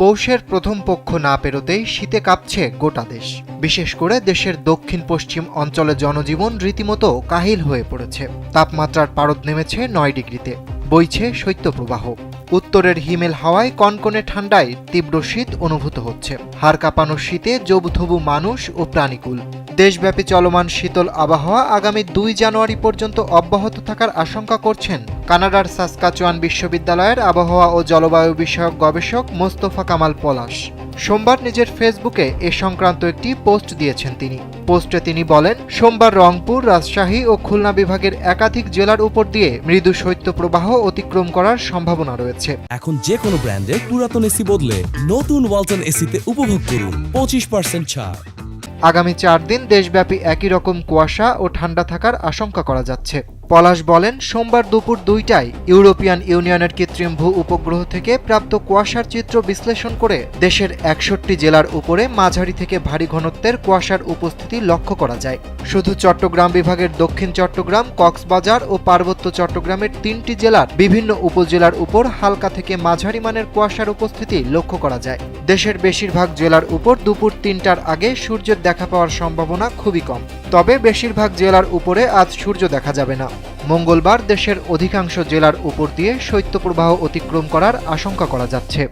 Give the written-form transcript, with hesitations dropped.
পৌষের প্রথম পক্ষ না পেরোতেই শীতে কাঁপছে গোটা দেশ। বিশেষ করে দেশের দক্ষিণ পশ্চিম অঞ্চলে জনজীবন রীতিমতো কাহিল হয়ে পড়েছে। তাপমাত্রার পারদ নেমেছে 9 ডিগ্রিতে, বইছে শৈত্যপ্রবাহ। উত্তরের হিমেল হাওয়ায় কনকনে ঠান্ডায় তীব্র শীত অনুভূত হচ্ছে। হাড় কাঁপানো শীতে জবুথবু মানুষ ও প্রাণীকুল। দেশব্যাপী চলমান শীতল আবহাওয়া আগামী 2 জানুয়ারি পর্যন্ত অব্যাহত থাকার আশঙ্কা করছেন কানাডার সাসকাচুয়ান বিশ্ববিদ্যালয়ের আবহাওয়া ও জলবায়ু বিষয়ক গবেষক মোস্তফা কামাল পলাশ। সোমবার নিজের ফেসবুকে এ সংক্রান্ত একটি পোস্ট দিয়েছেন তিনি। পোস্টে তিনি বলেন, সোমবার রংপুর, রাজশাহী ও খুলনা বিভাগের একাধিক জেলার উপর দিয়ে মৃদু শৈত্যপ্রবাহ অতিক্রম করার সম্ভাবনা রয়েছে। এখন যে কোনো ব্র্যান্ডের পুরাতন এসি বদলে নতুন ওয়ালটন এসিতে উপভোগ করুন 25% ছাড়। আগামী 4 দিন দেশব্যাপী একই রকম কুয়াশা ও ঠান্ডা থাকার আশঙ্কা করা যাচ্ছে। পলাশ বলেন, সোমবার দুপুর 2টায় ইউরোপিয়ান ইউনিয়নের কৃত্রিম ভূ উপগ্রহ থেকে প্রাপ্ত কুয়াশার চিত্র বিশ্লেষণ করে দেশের 61 জেলার উপরে মাঝারি থেকে ভারী ঘনত্বের কুয়াশার উপস্থিতি লক্ষ্য করা যায়। শুধু চট্টগ্রাম বিভাগের দক্ষিণ চট্টগ্রাম, কক্সবাজার ও পার্বত্য চট্টগ্রামের 3টি জেলার বিভিন্ন উপজেলার উপর হালকা থেকে মাঝারি মানের কুয়াশার উপস্থিতি লক্ষ্য করা যায়। দেশের বেশিরভাগ জেলার উপর দুপুর 3টার আগে সূর্যের দেখা পাওয়ার সম্ভাবনা খুবই কম। তবে বেশিরভাগ জেলার উপরে আজ সূর্য দেখা যাবে না। মঙ্গলবার দেশের অধিকাংশ জেলার উপর দিয়ে শৈত্যপ্রবাহ অতিক্রম করার আশঙ্কা করা যাচ্ছে।